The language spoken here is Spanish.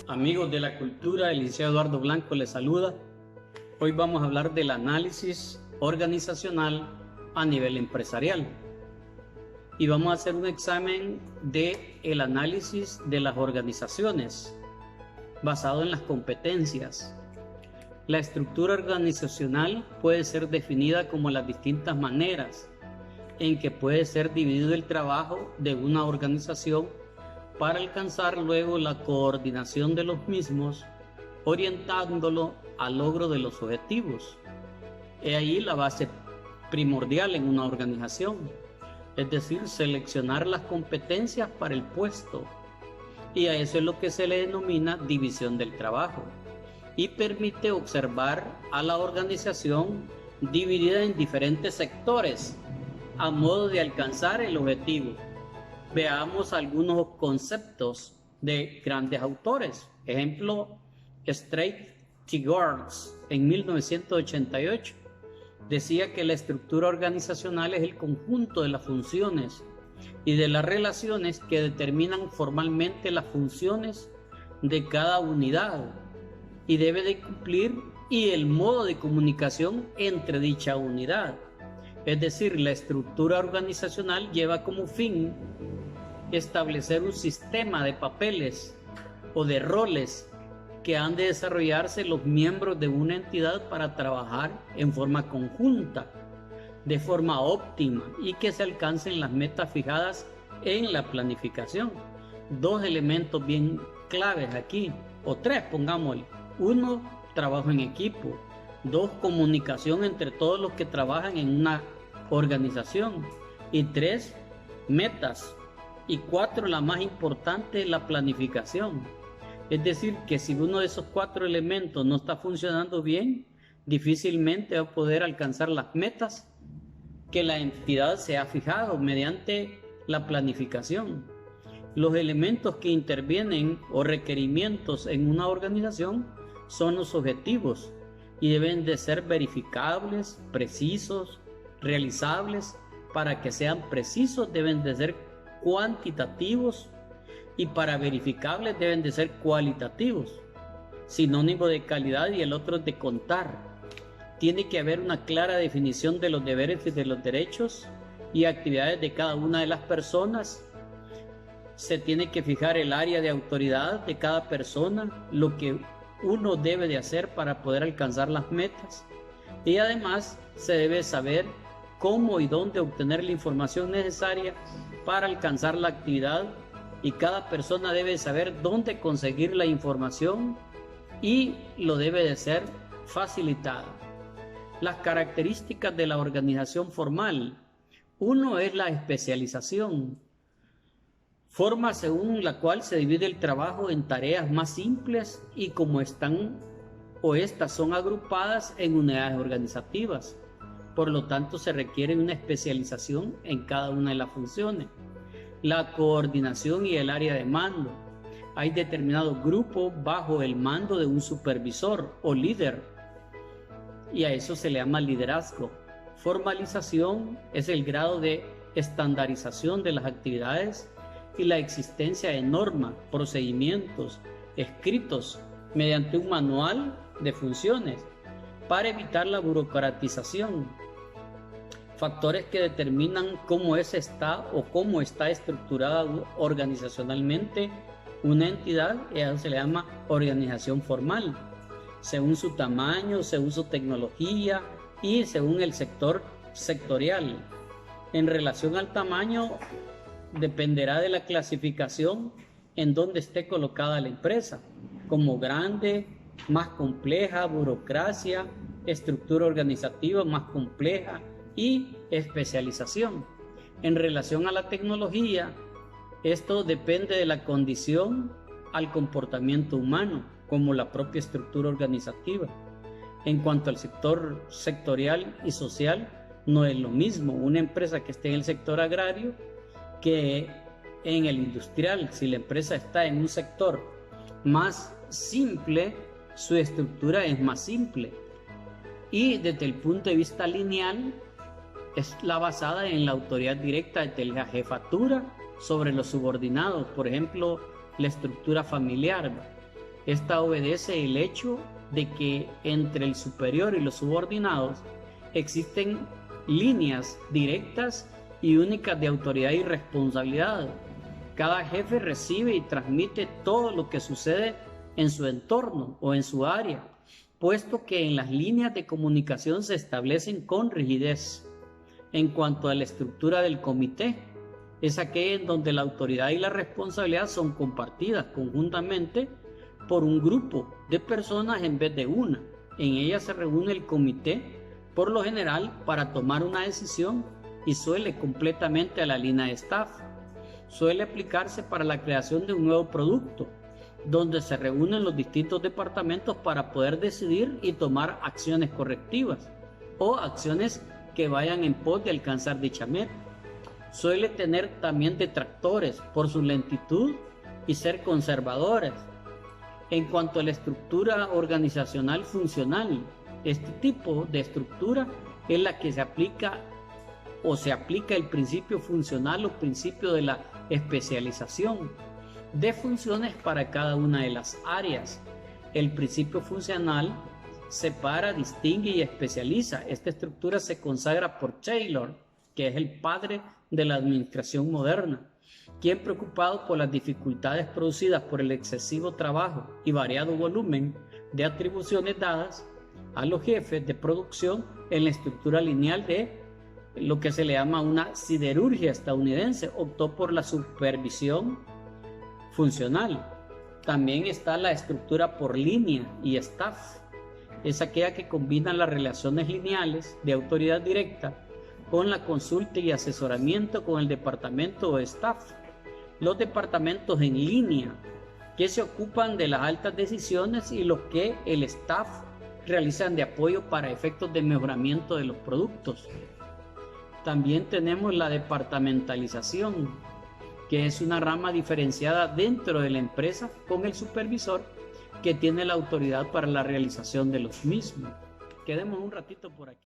Amigos de la cultura, el licenciado Eduardo Blanco les saluda. Hoy vamos a hablar del análisis organizacional a nivel empresarial. Y vamos a hacer un examen del análisis de las organizaciones basado en las competencias. La estructura organizacional puede ser definida como las distintas maneras en que puede ser dividido el trabajo de una organización para alcanzar luego la coordinación de los mismos, orientándolo al logro de los objetivos. He ahí la base primordial en una organización, es decir, seleccionar las competencias para el puesto. Y a eso es lo que se le denomina división del trabajo. Y permite observar a la organización dividida en diferentes sectores a modo de alcanzar el objetivo. Veamos algunos conceptos de grandes autores. Ejemplo, Streitgard en 1988 decía que la estructura organizacional es el conjunto de las funciones y de las relaciones que determinan formalmente las funciones de cada unidad y debe de cumplir y el modo de comunicación entre dicha unidad. Es decir, la estructura organizacional lleva como fin establecer un sistema de papeles o de roles que han de desarrollarse los miembros de una entidad para trabajar en forma conjunta, de forma óptima y que se alcancen las metas fijadas en la planificación. Dos elementos bien claves aquí, o tres pongámosle. Uno, trabajo en equipo. Dos, comunicación entre todos los que trabajan en una organización. Y tres, metas. Y cuatro, la más importante, la planificación. Es decir, que si uno de esos cuatro elementos no está funcionando bien, difícilmente va a poder alcanzar las metas que la entidad se ha fijado mediante la planificación. Los elementos que intervienen o requerimientos en una organización son los objetivos y deben de ser verificables, precisos, realizables. Para que sean precisos deben de ser cuantitativos y para verificables deben de ser cualitativos. Sinónimo de calidad y el otro es de contar. Tiene que haber una clara definición de los deberes y de los derechos y actividades de cada una de las personas. Se tiene que fijar el área de autoridad de cada persona, lo que uno debe de hacer para poder alcanzar las metas. Y además se debe saber cómo y dónde obtener la información necesaria para alcanzar la actividad y cada persona debe saber dónde conseguir la información y lo debe de ser facilitada. Las características de la organización formal. Uno es la especialización, forma según la cual se divide el trabajo en tareas más simples y como están o estas son agrupadas en unidades organizativas. Por lo tanto, se requiere una especialización en cada una de las funciones. La coordinación y el área de mando. Hay determinados grupos bajo el mando de un supervisor o líder y a eso se le llama liderazgo. Formalización es el grado de estandarización de las actividades y la existencia de normas, procedimientos escritos mediante un manual de funciones para evitar la burocratización. Factores que determinan cómo está o cómo está estructurada organizacionalmente una entidad, eso se le llama organización formal, según su tamaño, según su tecnología y según el sector sectorial. En relación al tamaño, dependerá de la clasificación en donde esté colocada la empresa, como grande, más compleja, burocracia, estructura organizativa más compleja y especialización. En relación a la tecnología, esto depende de la condición al comportamiento humano, como la propia estructura organizativa. En cuanto al sector sectorial y social, no es lo mismo una empresa que esté en el sector agrario que en el industrial. Si la empresa está en un sector más simple, su estructura es más simple. Y desde el punto de vista lineal, es la basada en la autoridad directa de la jefatura sobre los subordinados. Por ejemplo, la estructura familiar. Esta obedece el hecho de que entre el superior y los subordinados existen líneas directas y únicas de autoridad y responsabilidad. Cada jefe recibe y transmite todo lo que sucede en su entorno o en su área, puesto que en las líneas de comunicación se establecen con rigidez. En cuanto a la estructura del comité, es aquella en donde la autoridad y la responsabilidad son compartidas conjuntamente por un grupo de personas en vez de una. En ella se reúne el comité, por lo general, para tomar una decisión y suele completamente a la línea de staff. Suele aplicarse para la creación de un nuevo producto, donde se reúnen los distintos departamentos para poder decidir y tomar acciones correctivas o acciones que vayan en pos de alcanzar dicha meta. Suele tener también detractores por su lentitud y ser conservadores. En cuanto a la estructura organizacional funcional, este tipo de estructura es la que se aplica el principio funcional o principio de la especialización de funciones para cada una de las áreas. El principio funcional separa, distingue y especializa. Esta estructura se consagra por Taylor, que es el padre de la administración moderna, quien, preocupado por las dificultades producidas por el excesivo trabajo y variado volumen de atribuciones dadas a los jefes de producción en la estructura lineal de lo que se le llama una siderurgia estadounidense, optó por la supervisión funcional. También está la estructura por línea y staff. Es aquella que combina las relaciones lineales de autoridad directa con la consulta y asesoramiento con el departamento o staff. Los departamentos en línea, que se ocupan de las altas decisiones, y los que el staff realizan de apoyo para efectos de mejoramiento de los productos. También tenemos la departamentalización, que es una rama diferenciada dentro de la empresa con el supervisor, que tiene la autoridad para la realización de los mismos. Quedemos un ratito por aquí.